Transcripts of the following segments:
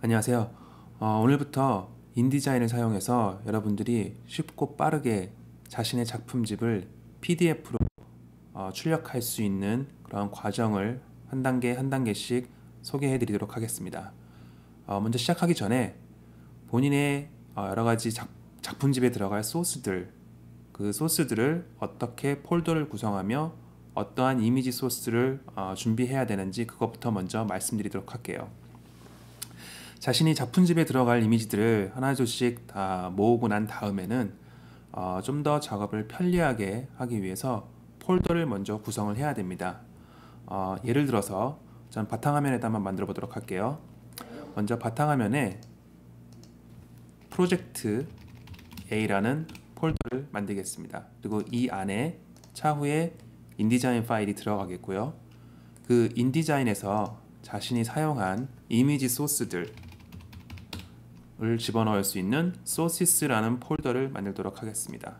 안녕하세요. 오늘부터 인디자인을 사용해서 여러분들이 쉽고 빠르게 자신의 작품집을 PDF로 출력할 수 있는 그런 과정을 한 단계 한 단계씩 소개해 드리도록 하겠습니다. 먼저 시작하기 전에 본인의 여러 가지 작품집에 들어갈 소스들, 그 소스들을 어떻게 폴더를 구성하며 어떠한 이미지 소스를 준비해야 되는지 그것부터 먼저 말씀드리도록 할게요. 자신이 작품집에 들어갈 이미지들을 하나둘씩 다 모으고 난 다음에는 좀 더 작업을 편리하게 하기 위해서 폴더를 먼저 구성을 해야 됩니다. 예를 들어서 전 바탕화면에다 한번 만들어 보도록 할게요. 먼저 바탕화면에 프로젝트 A라는 폴더를 만들겠습니다. 그리고 이 안에 차후에 인디자인 파일이 들어가겠고요. 그 인디자인에서 자신이 사용한 이미지 소스들 을 집어넣을 수 있는 소시스라는 폴더를 만들도록 하겠습니다.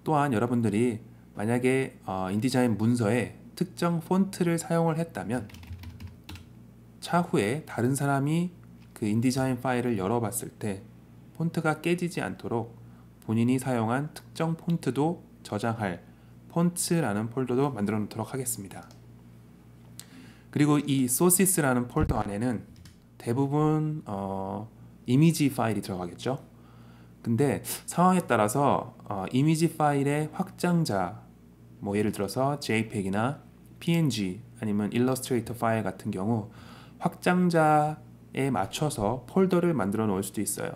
또한 여러분들이 만약에 인디자인 문서에 특정 폰트를 사용을 했다면 차후에 다른 사람이 그 인디자인 파일을 열어봤을 때 폰트가 깨지지 않도록 본인이 사용한 특정 폰트도 저장할 폰트라는 폴더도 만들어 놓도록 하겠습니다. 그리고 이 소시스라는 폴더 안에는 대부분 이미지 파일이 들어가겠죠. 근데 상황에 따라서 이미지 파일의 확장자, 뭐 예를 들어서 JPEG이나 PNG 아니면 일러스트레이터 파일 같은 경우 확장자에 맞춰서 폴더를 만들어 놓을 수도 있어요.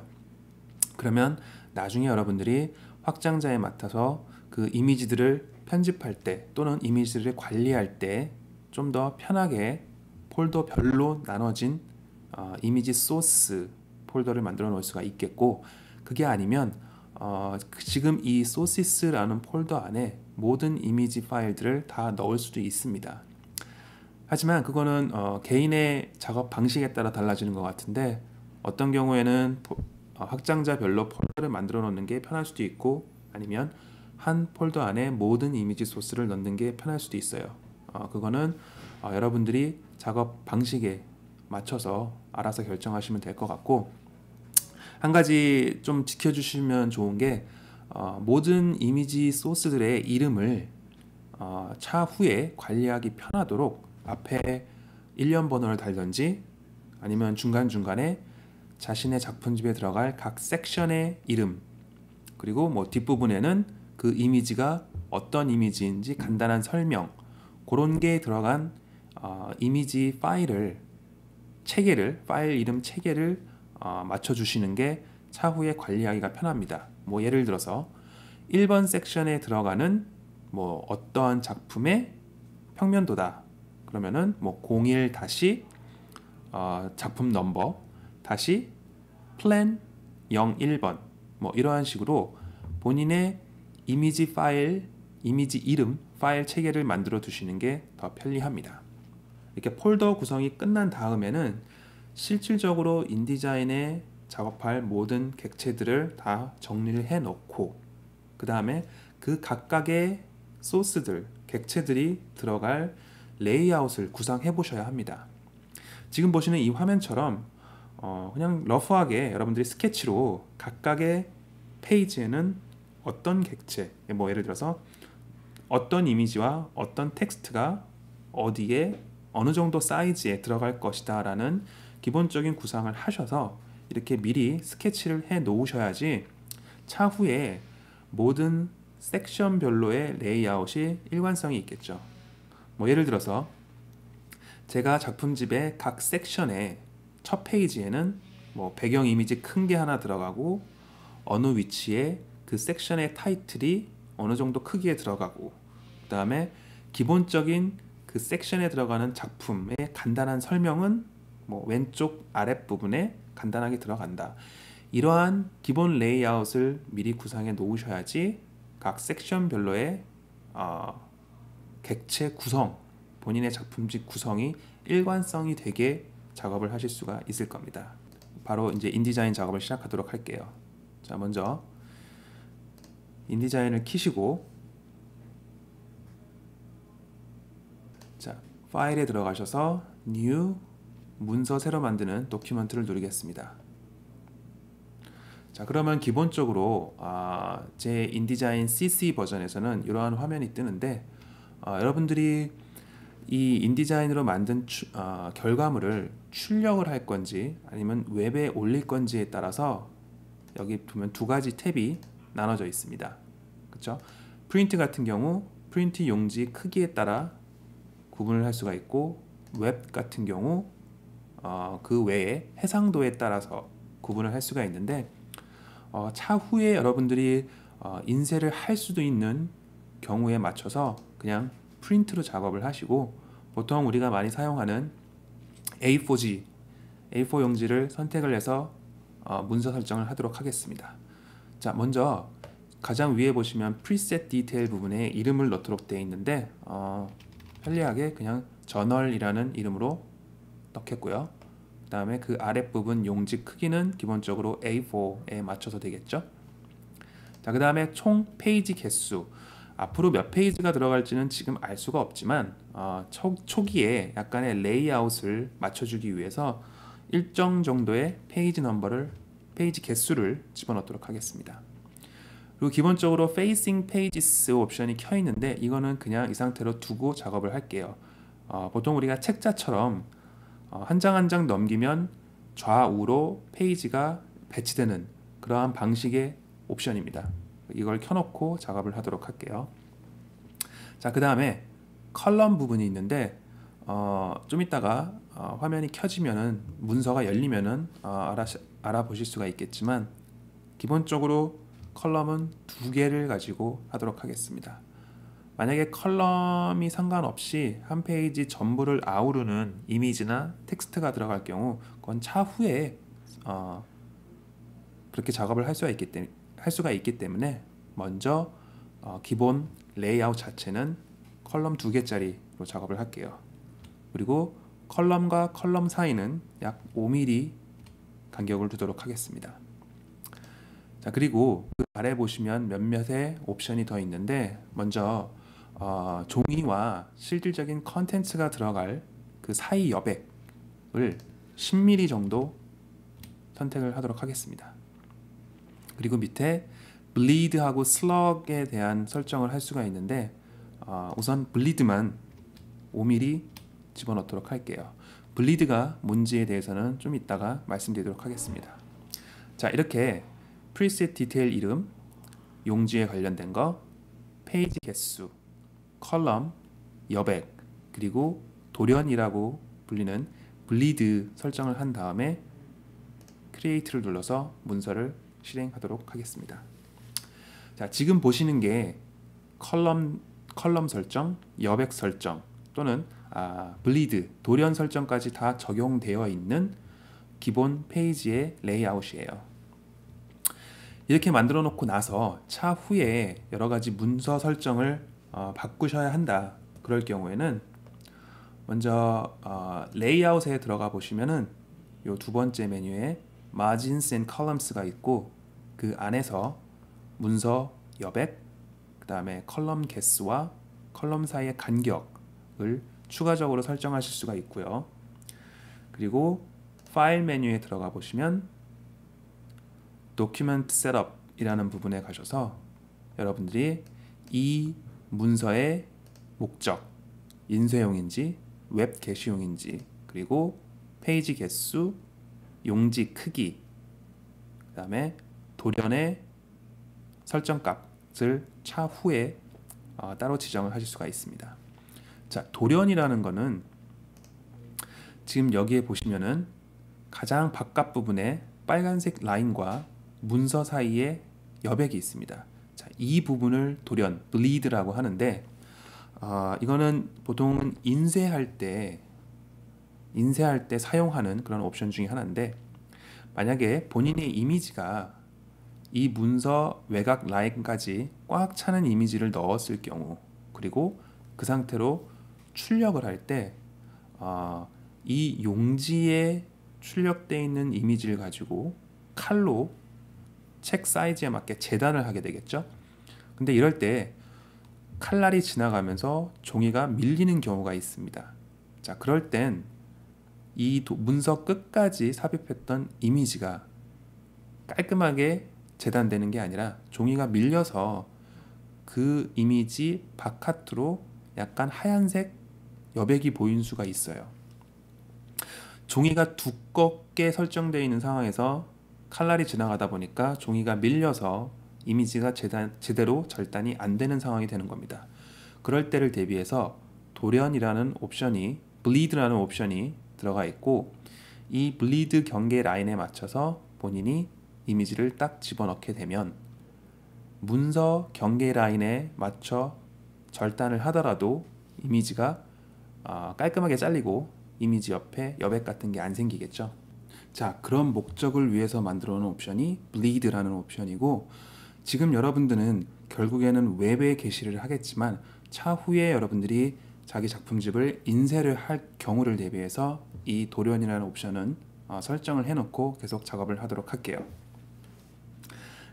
그러면 나중에 여러분들이 확장자에 맞춰서 그 이미지들을 편집할 때 또는 이미지들을 관리할 때 좀 더 편하게 폴더별로 나눠진 이미지 소스 폴더를 만들어 놓을 수가 있겠고, 그게 아니면 지금 이 소시스라는 폴더 안에 모든 이미지 파일들을 다 넣을 수도 있습니다. 하지만 그거는 개인의 작업 방식에 따라 달라지는 것 같은데, 어떤 경우에는 확장자별로 폴더를 만들어 놓는 게 편할 수도 있고, 아니면 한 폴더 안에 모든 이미지 소스를 넣는 게 편할 수도 있어요. 그거는 여러분들이 작업 방식에 맞춰서 알아서 결정하시면 될 것 같고, 한 가지 좀 지켜주시면 좋은 게 모든 이미지 소스들의 이름을 차후에 관리하기 편하도록 앞에 일련 번호를 달든지 아니면 중간중간에 자신의 작품집에 들어갈 각 섹션의 이름, 그리고 뭐 뒷부분에는 그 이미지가 어떤 이미지인지 간단한 설명, 그런 게 들어간 이미지 파일을 파일 이름 체계를 맞춰주시는 게 차후에 관리하기가 편합니다. 뭐 예를 들어서 1번 섹션에 들어가는 뭐 어떠한 작품의 평면도다. 그러면은 뭐 01 다시 작품 넘버 다시 플랜 01번 뭐 이러한 식으로 본인의 이미지 파일, 이미지 이름 파일 체계를 만들어 두시는 게 더 편리합니다. 이렇게 폴더 구성이 끝난 다음에는 실질적으로 인디자인에 작업할 모든 객체들을 다 정리를 해 놓고, 그 다음에 그 각각의 소스들, 객체들이 들어갈 레이아웃을 구상해 보셔야 합니다. 지금 보시는 이 화면처럼 그냥 러프하게 여러분들이 스케치로 각각의 페이지에는 어떤 객체, 뭐 예를 들어서 어떤 이미지와 어떤 텍스트가 어디에 어느 정도 사이즈에 들어갈 것이다 라는 기본적인 구상을 하셔서 이렇게 미리 스케치를 해 놓으셔야지 차후에 모든 섹션별로의 레이아웃이 일관성이 있겠죠. 뭐 예를 들어서 제가 작품집의 각 섹션의 첫 페이지에는 뭐 배경 이미지 큰 게 하나 들어가고 어느 위치에 그 섹션의 타이틀이 어느 정도 크기에 들어가고, 그 다음에 기본적인 그 섹션에 들어가는 작품의 간단한 설명은 뭐 왼쪽 아랫부분에 간단하게 들어간다. 이러한 기본 레이아웃을 미리 구상해 놓으셔야지 각 섹션별로의 객체 구성, 본인의 작품집 구성이 일관성이 되게 작업을 하실 수가 있을 겁니다. 바로 이제 인디자인 작업을 시작하도록 할게요. 자, 먼저 인디자인을 키시고, 자, 파일에 들어가셔서 New 문서 새로 만드는 도큐먼트를 누르겠습니다. 자, 그러면 기본적으로 제 인디자인 CC 버전에서는 이러한 화면이 뜨는데 여러분들이 이 인디자인으로 만든 결과물을 출력을 할 건지 아니면 웹에 올릴 건지에 따라서 여기 보면 두 가지 탭이 나눠져 있습니다. 그렇죠? 프린트 같은 경우 프린트 용지 크기에 따라 구분을 할 수가 있고, 웹 같은 경우 그 외에 해상도에 따라서 구분을 할 수가 있는데, 차후에 여러분들이 인쇄를 할 수도 있는 경우에 맞춰서 그냥 프린트로 작업을 하시고, 보통 우리가 많이 사용하는 A4 용지를 선택을 해서 문서 설정을 하도록 하겠습니다. 자, 먼저 가장 위에 보시면 프리셋 디테일 부분에 이름을 넣도록 되어 있는데 편리하게 그냥 저널이라는 이름으로 넣겠고요. 그 다음에 그 아랫부분 용지 크기는 기본적으로 A4에 맞춰서 되겠죠. 자, 그 다음에 총 페이지 개수, 앞으로 몇 페이지가 들어갈지는 지금 알 수가 없지만 초기에 약간의 레이아웃을 맞춰주기 위해서 일정 정도의 페이지 개수를 집어넣도록 하겠습니다. 그리고 기본적으로 Facing Pages 옵션이 켜 있는데 이거는 그냥 이 상태로 두고 작업을 할게요. 보통 우리가 책자처럼 한 장 한 장 넘기면 좌우로 페이지가 배치되는 그러한 방식의 옵션입니다. 이걸 켜놓고 작업을 하도록 할게요. 자, 그 다음에 컬럼 부분이 있는데 좀 이따가 화면이 켜지면은, 문서가 열리면은 알아보실 수가 있겠지만, 기본적으로 컬럼은 두 개를 가지고 하도록 하겠습니다. 만약에 컬럼이 상관없이 한 페이지 전부를 아우르는 이미지나 텍스트가 들어갈 경우 그건 차후에 그렇게 작업을 할 수가 있기 때문에 먼저 기본 레이아웃 자체는 컬럼 두 개짜리로 작업을 할게요. 그리고 컬럼과 컬럼 사이는 약 5mm 간격을 두도록 하겠습니다. 자, 그리고 그 아래 보시면 몇몇의 옵션이 더 있는데, 먼저 종이와 실질적인 컨텐츠가 들어갈 그 사이 여백을 10mm 정도 선택을 하도록 하겠습니다. 그리고 밑에 bleed하고 slug에 대한 설정을 할 수가 있는데 우선 bleed만 5mm 집어넣도록 할게요. bleed가 뭔지에 대해서는 좀 이따가 말씀드리도록 하겠습니다. 자, 이렇게 프리셋 디테일 이름, 용지에 관련된 거, 페이지 개수, 컬럼, 여백, 그리고 돌연이라고 불리는 bleed 설정을 한 다음에 크리에이트를 눌러서 문서를 실행하도록 하겠습니다. 자, 지금 보시는 게 컬럼 설정, 여백 설정 또는 bleed, 돌연 설정까지 다 적용되어 있는 기본 페이지의 레이아웃이에요. 이렇게 만들어 놓고 나서 차후에 여러 가지 문서 설정을 바꾸셔야 한다. 그럴 경우에는 먼저 레이아웃에 들어가 보시면은 요 두 번째 메뉴에 Margins and Columns가 있고, 그 안에서 문서 여백, 그 다음에 컬럼 개수와 컬럼 사이의 간격을 추가적으로 설정하실 수가 있고요. 그리고 파일 메뉴에 들어가 보시면 Document Setup 이라는 부분에 가셔서 여러분들이 이 문서의 목적, 인쇄용인지 웹 게시용인지, 그리고 페이지 개수, 용지 크기, 그 다음에 돌연의 설정값을 차후에 따로 지정을 하실 수가 있습니다. 자, 돌연이라는 거는 지금 여기에 보시면은 가장 바깥 부분에 빨간색 라인과 문서 사이에 여백이 있습니다. 자, 이 부분을 돌연, bleed라고 하는데 이거는 보통은 인쇄할 때 사용하는 그런 옵션 중에 하나인데, 만약에 본인의 이미지가 이 문서 외곽 라인까지 꽉 차는 이미지를 넣었을 경우, 그리고 그 상태로 출력을 할 때 이 용지에 출력되어 있는 이미지를 가지고 칼로 책 사이즈에 맞게 재단을 하게 되겠죠. 근데 이럴 때 칼날이 지나가면서 종이가 밀리는 경우가 있습니다. 자, 그럴 땐 이 문서 끝까지 삽입했던 이미지가 깔끔하게 재단되는 게 아니라 종이가 밀려서 그 이미지 바깥으로 약간 하얀색 여백이 보이는 수가 있어요. 종이가 두껍게 설정되어 있는 상황에서 칼날이 지나가다 보니까 종이가 밀려서 이미지가 제대로 절단이 안 되는 상황이 되는 겁니다. 그럴 때를 대비해서 돌연이라는 옵션이, 블리드라는 옵션이 들어가 있고, 이 블리드 경계 라인에 맞춰서 본인이 이미지를 딱 집어넣게 되면 문서 경계 라인에 맞춰 절단을 하더라도 이미지가 깔끔하게 잘리고 이미지 옆에 여백 같은 게 안 생기겠죠. 자, 그런 목적을 위해서 만들어 놓은 옵션이 bleed라는 옵션이고, 지금 여러분들은 결국에는 웹에 게시를 하겠지만 차후에 여러분들이 자기 작품집을 인쇄를 할 경우를 대비해서 이 돌연이라는 옵션은 설정을 해놓고 계속 작업을 하도록 할게요.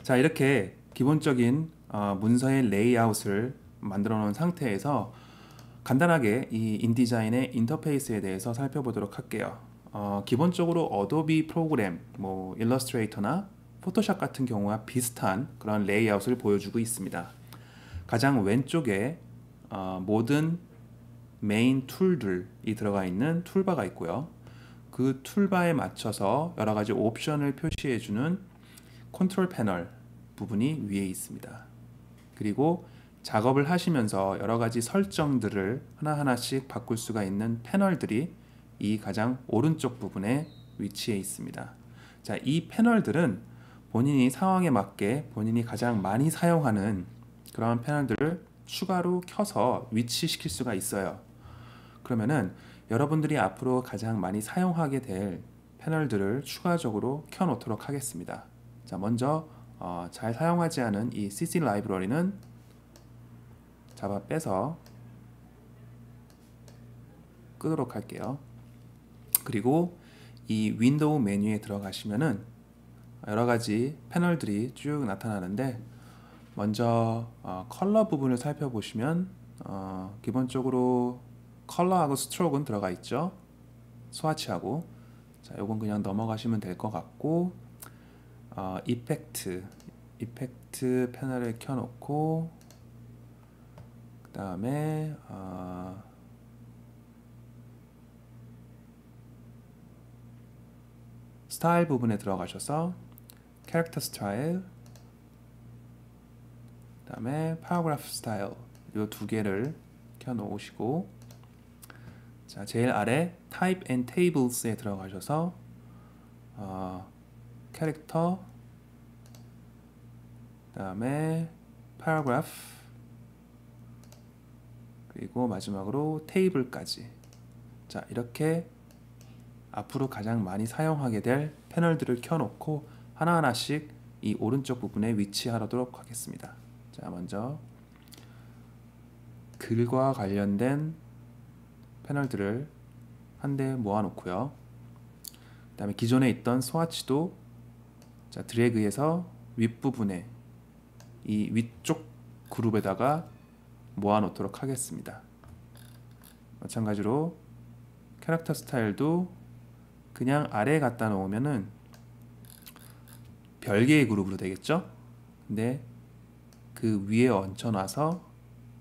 자, 이렇게 기본적인 문서의 레이아웃을 만들어 놓은 상태에서 간단하게 이 인디자인의 인터페이스에 대해서 살펴보도록 할게요. 기본적으로 어도비 프로그램, 뭐 일러스트레이터나 포토샵 같은 경우와 비슷한 그런 레이아웃을 보여주고 있습니다. 가장 왼쪽에 모든 메인 툴들이 들어가 있는 툴바가 있고요. 그 툴바에 맞춰서 여러 가지 옵션을 표시해주는 컨트롤 패널 부분이 위에 있습니다. 그리고 작업을 하시면서 여러 가지 설정들을 하나하나씩 바꿀 수가 있는 패널들이 이 가장 오른쪽 부분에 위치해 있습니다. 자, 이 패널들은 본인이 상황에 맞게 본인이 가장 많이 사용하는 그런 패널들을 추가로 켜서 위치시킬 수가 있어요. 그러면은 여러분들이 앞으로 가장 많이 사용하게 될 패널들을 추가적으로 켜놓도록 하겠습니다. 자, 먼저 잘 사용하지 않은 이 CC 라이브러리는 잡아 빼서 끄도록 할게요. 그리고 이 윈도우 메뉴에 들어가시면은 여러 가지 패널들이 쭉 나타나는데, 먼저 컬러 부분을 살펴보시면 기본적으로 컬러하고 스트로크는 들어가 있죠. 스와치하고. 자, 요건 그냥 넘어가시면 될 것 같고, 이펙트 패널을 켜놓고, 그 다음에 스타일 부분에 들어가셔서 캐릭터 스타일, 그 다음에 파라그래프 스타일, 이 두 개를 켜놓으시고, 자, 제일 아래 Type and Tables에 들어가셔서 캐릭터, 그 다음에 paragraph, 그리고 마지막으로 테이블까지. 자, 이렇게 앞으로 가장 많이 사용하게 될 패널들을 켜놓고 하나하나씩 이 오른쪽 부분에 위치하도록 하겠습니다. 자, 먼저 글과 관련된 패널들을 한데 모아놓고요. 그 다음에 기존에 있던 스와치도 자, 드래그해서 윗부분에 이 위쪽 그룹에다가 모아놓도록 하겠습니다. 마찬가지로 캐릭터 스타일도 그냥 아래에 갖다 놓으면은 별개의 그룹으로 되겠죠? 근데 그 위에 얹혀놔서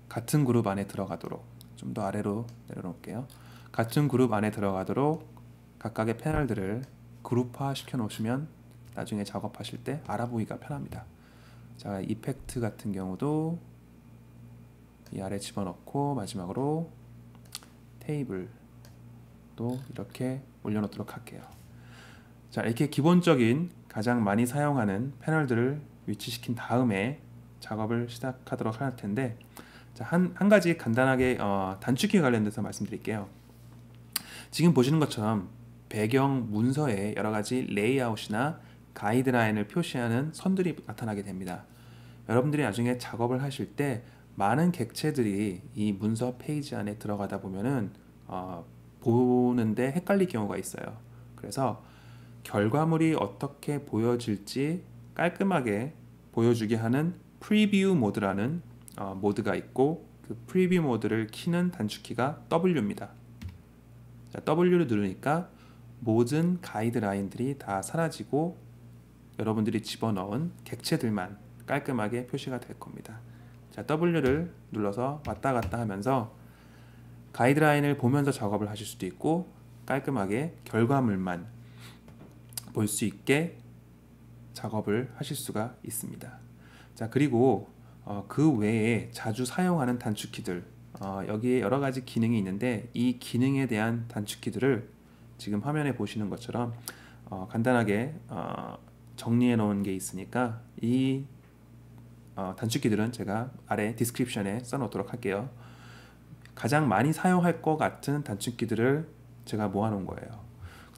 같은 그룹 안에 들어가도록, 좀 더 아래로 내려놓을게요. 같은 그룹 안에 들어가도록 각각의 패널들을 그룹화 시켜 놓으시면 나중에 작업하실 때 알아보기가 편합니다. 자, 이펙트 같은 경우도 이 아래 집어넣고, 마지막으로 테이블도 이렇게 올려놓도록 할게요. 자, 이렇게 기본적인 가장 많이 사용하는 패널들을 위치시킨 다음에 작업을 시작하도록 할 텐데, 자, 한 가지 간단하게 단축키 관련돼서 말씀드릴게요. 지금 보시는 것처럼 배경 문서에 여러 가지 레이아웃이나 가이드라인을 표시하는 선들이 나타나게 됩니다. 여러분들이 나중에 작업을 하실 때 많은 객체들이 이 문서 페이지 안에 들어가다 보면은 보는데 헷갈릴 경우가 있어요. 그래서 결과물이 어떻게 보여질지 깔끔하게 보여주게 하는 프리뷰 모드라는 모드가 있고, 그 프리뷰 모드를 키는 단축키가 W입니다. 자, W를 누르니까 모든 가이드라인들이 다 사라지고 여러분들이 집어넣은 객체들만 깔끔하게 표시가 될 겁니다. 자, W를 눌러서 왔다 갔다 하면서 가이드라인을 보면서 작업을 하실 수도 있고 깔끔하게 결과물만 볼 수 있게 작업을 하실 수가 있습니다. 자, 그리고 그 외에 자주 사용하는 단축키들, 여기에 여러 가지 기능이 있는데 이 기능에 대한 단축키들을 지금 화면에 보시는 것처럼 간단하게 정리해 놓은 게 있으니까 이 단축키들은 제가 아래 디스크립션에 써 놓도록 할게요. 가장 많이 사용할 것 같은 단축키들을 제가 모아 놓은 거예요.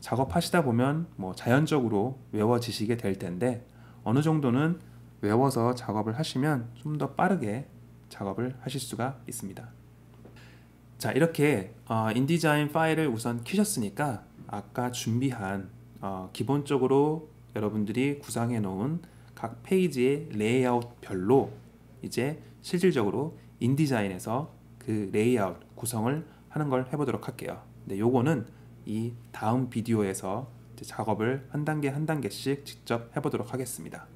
작업하시다 보면 뭐 자연적으로 외워지시게 될 텐데 어느 정도는 외워서 작업을 하시면 좀 더 빠르게 작업을 하실 수가 있습니다. 자, 이렇게 인디자인 파일을 우선 켜셨으니까 아까 준비한 기본적으로 여러분들이 구상해 놓은 각 페이지의 레이아웃별로 이제 실질적으로 인디자인에서 그 레이아웃 구성을 하는 걸 해보도록 할게요. 근데 요거는 이 다음 비디오에서 이제 작업을 한 단계 한 단계씩 직접 해보도록 하겠습니다.